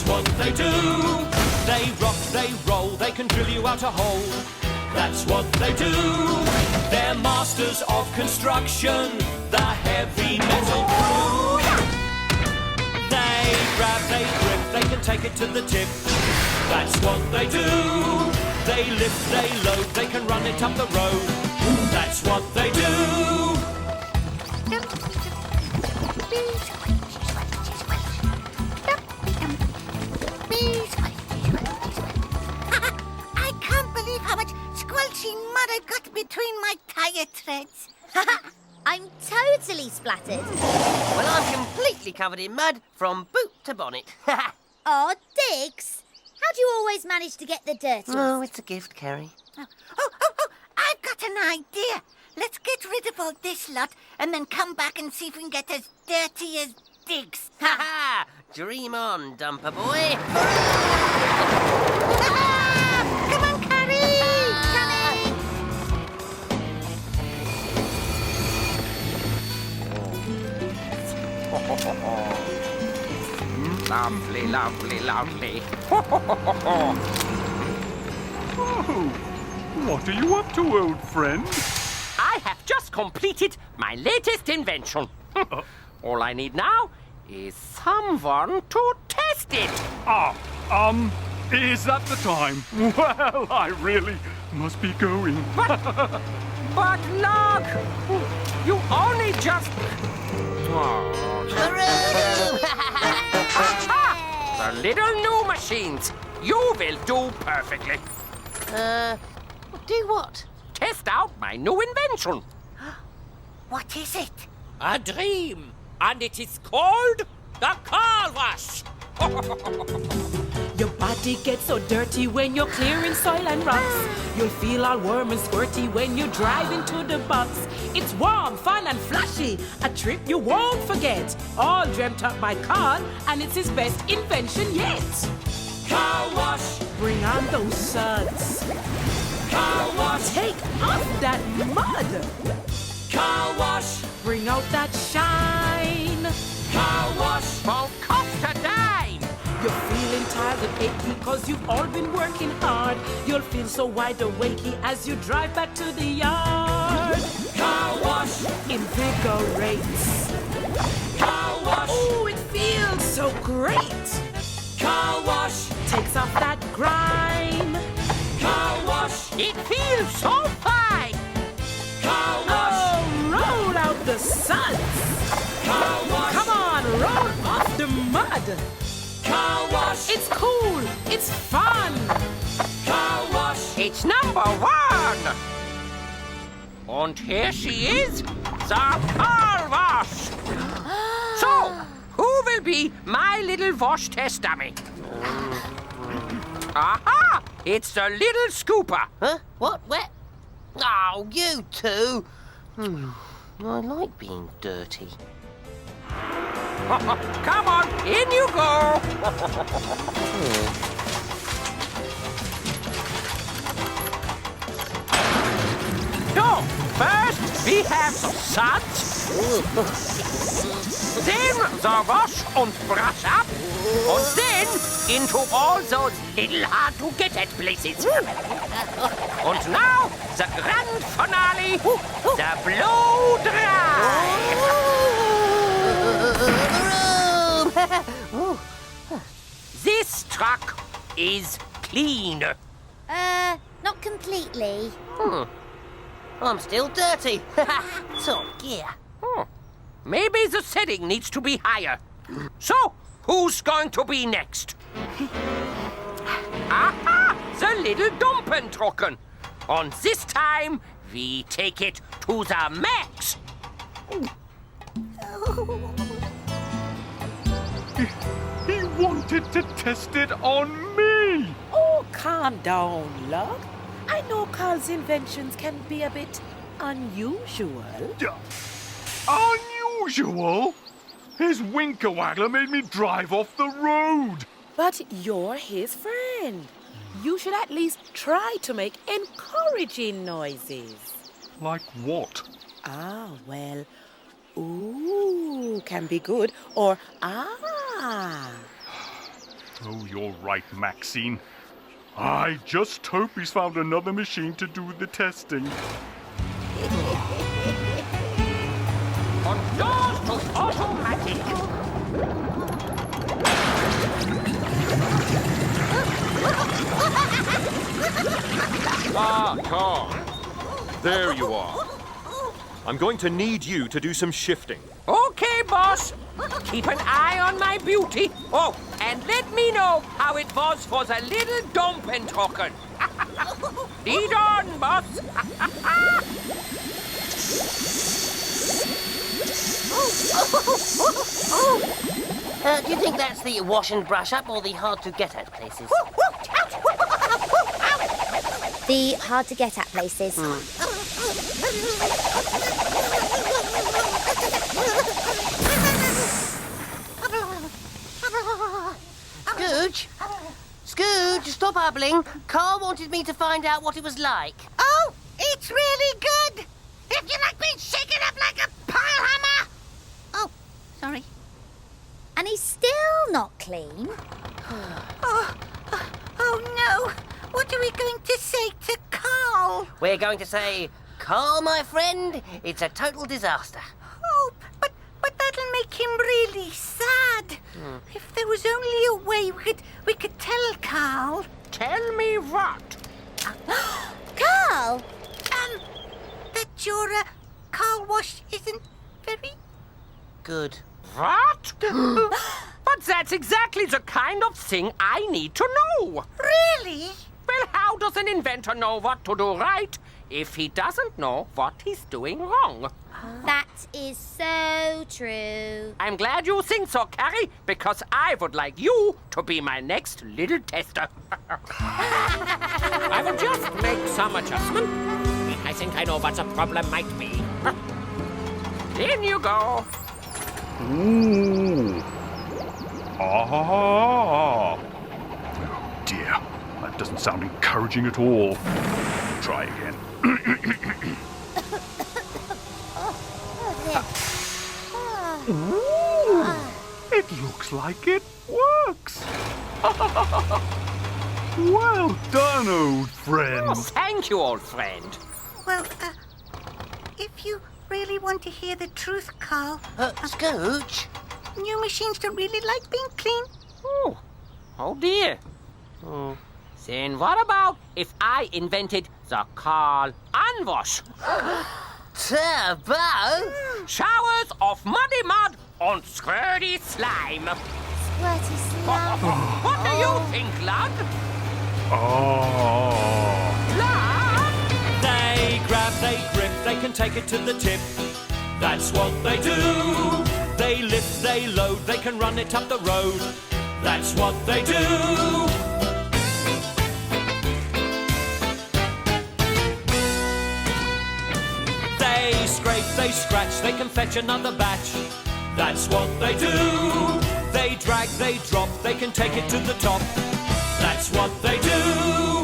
what they do. They rock, they roll, they can drill you out a hole. That's what they do. They're masters of construction, the heavy metal crew. They grab, they grip, they can take it to the tip. That's what they do. They lift, they load, they can run it up the road. That's what they do. I can't believe how much squelching mud I've got between my tyre treads. I'm totally splattered. Well, I'm completely covered in mud from boot to bonnet. Oh, Diggs, how do you always manage to get the dirty? Oh, it's a gift, Carrie. Oh, I've got an idea. Let's get rid of all this lot and then come back and see if we can get as dirty as Diggs. Ha ha! Dream on, dumper boy. Come on, Carrie! Lovely, lovely, lovely. Oh, what are you up to, old friend? I have just completed my latest invention. All I need now is someone to test it. Is that the time? Well, I really must be going. But look, you only just... The little new machines. You will do perfectly. Do what? Test out my new invention. What is it? A dream, and it is called the car wash. Your body gets so dirty when you're clearing soil and rocks. You'll feel all warm and squirty when you drive into the box. It's warm, fun and flashy, a trip you won't forget. All dreamt up by Carl, and it's his best invention yet. Car wash, Bring on those suds. car wash, Take off that mud. car wash, Bring out that shine. car wash. Won't cost a dime. You're feeling tired and achy cause you've all been working hard. You'll feel so wide awakey as you drive back to the yard. Car wash, Invigorates. car wash, Oh, it feels so great. car wash, Takes off that grime. car wash, It feels so fine. car wash, Oh, roll out the suds. car wash, Come on, roll off the mud. car wash, It's cool. It's fun. car wash. It's number one. And here she is, the car wash. So, who will be my little wash test dummy? Aha! It's the little scooper. Huh? What? Where? Oh, you two. I like being dirty. Come on, in you go. So, first we have suds, then the wash and brush up, and then into all those little hard-to-get-at places. And now, the grand finale, the blow dry. This truck is clean. Not completely. I'm still dirty. Top gear. Maybe the setting needs to be higher. So, who's going to be next? Aha! The little Dumpentrucken. And this time, we take it to the max. He wanted to test it on me! Oh, calm down, love. I know Carl's inventions can be a bit unusual. Unusual? His winker waggler made me drive off the road! But you're his friend. You should at least try to make encouraging noises. Like what? Ah, well, ooh can be good, or ah. Oh, you're right, Maxine. I just hope he's found another machine to do the testing. Und los to automatic. Ah, Carl. There you are. I'm going to need you to do some shifting. Okay, boss. Keep an eye on my beauty. Oh, and let me know how it was for the little Dumpentrocken. Lead on, boss. Do you think that's the wash and brush up or the hard to get at places? The hard to get at places. Scooch, stop bubbling. Carl wanted me to find out what it was like. Oh, it's really good. If you like being shaken up like a pile hammer. Oh, sorry. And he's still not clean. Oh no. What are we going to say to Carl? We're going to say, Carl, my friend, it's a total disaster. Oh, but that'll make him really sad. If there was only a way we could tell Carl. Tell me what? Carl! That your car wash isn't very... Good. What? But that's exactly the kind of thing I need to know. Really? Well, how does an inventor know what to do right if he doesn't know what he's doing wrong? That is so true. I'm glad you think so, Carrie, because I would like you to be my next little tester. I will just make some adjustment. I think I know what the problem might be. In you go. Ooh. Ah. Dear, that doesn't sound encouraging at all. Try again. Ooh. It looks like it works. Well done, old friend. Oh, thank you, old friend. Well, if you really want to hear the truth, Carl, Scooch? new machines don't really like being clean. Oh dear. Then what about if I invented the Carl Unwash? Turbo? Showers of muddy mud on squirty slime. Squirty slime. What do you think, lad? Oh. Lad? They grab, they grip, they can take it to the tip. That's what they do. They lift, they load, they can run it up the road. That's what they do. They scrape, they scratch, they can fetch another batch. That's what they do. They drag, they drop, they can take it to the top. That's what they do.